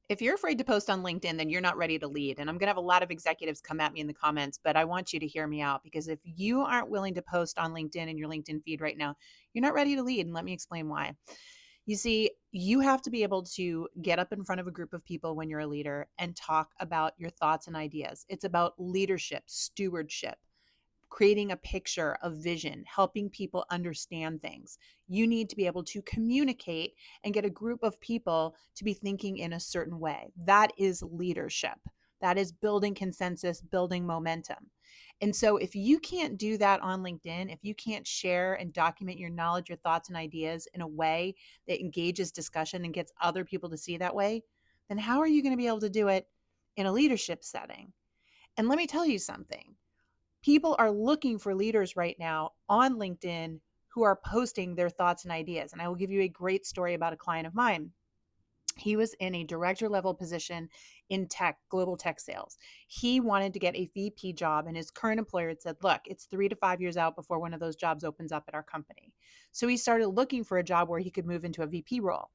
If you're afraid to post on LinkedIn, then you're not ready to lead. And I'm going to have a lot of executives come at me in the comments, but I want you to hear me out because if you aren't willing to post on LinkedIn in your LinkedIn feed right now, you're not ready to lead. And let me explain why. You see, you have to be able to get up in front of a group of people when you're a leader and talk about your thoughts and ideas. It's about leadership, stewardship, creating a picture of vision, helping people understand things. You need to be able to communicate and get a group of people to be thinking in a certain way. That is leadership. That is building consensus, building momentum. And so, if you can't do that on LinkedIn, if you can't share and document your knowledge, your thoughts, and ideas in a way that engages discussion and gets other people to see that way, then how are you going to be able to do it in a leadership setting? And let me tell you something, people are looking for leaders right now on LinkedIn who are posting their thoughts and ideas. And I will give you a great story about a client of mine. He was in a director level position in tech, global tech sales. He wanted to get a VP job, and his current employer had said, look, it's 3 to 5 years out before one of those jobs opens up at our company. So he started looking for a job where he could move into a VP role.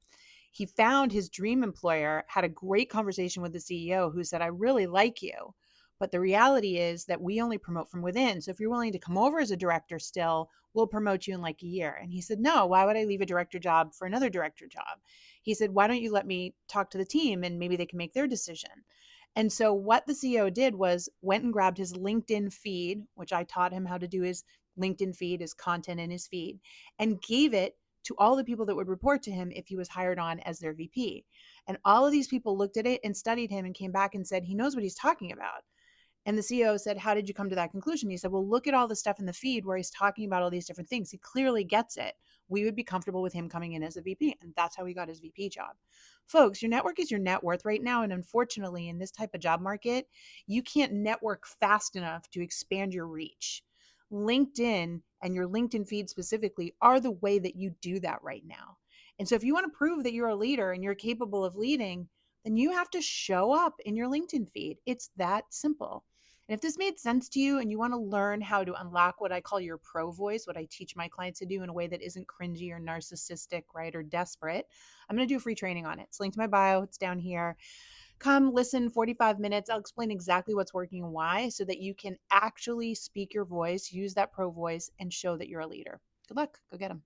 He found his dream employer, had a great conversation with the CEO who said, I really like you. But the reality is that we only promote from within. So if you're willing to come over as a director still, we'll promote you in like a year. And he said, no, why would I leave a director job for another director job? He said, why don't you let me talk to the team and maybe they can make their decision? And so what the CEO did was went and grabbed his LinkedIn feed, which I taught him how to do his LinkedIn feed, his content in his feed, and gave it to all the people that would report to him if he was hired on as their VP. And all of these people looked at it and studied him and came back and said, he knows what he's talking about. And the CEO said, how did you come to that conclusion? He said, well, look at all the stuff in the feed where he's talking about all these different things. He clearly gets it. We would be comfortable with him coming in as a VP. And that's how he got his VP job. Folks, your network is your net worth right now. And unfortunately, in this type of job market, you can't network fast enough to expand your reach. LinkedIn and your LinkedIn feed specifically are the way that you do that right now. And so if you want to prove that you're a leader and you're capable of leading, then you have to show up in your LinkedIn feed. It's that simple. And if this made sense to you and you want to learn how to unlock what I call your pro voice, what I teach my clients to do in a way that isn't cringy or narcissistic, right, or desperate, I'm going to do a free training on it. It's linked to my bio. It's down here. Come listen 45 minutes. I'll explain exactly what's working and why so that you can actually speak your voice, use that pro voice, and show that you're a leader. Good luck. Go get them.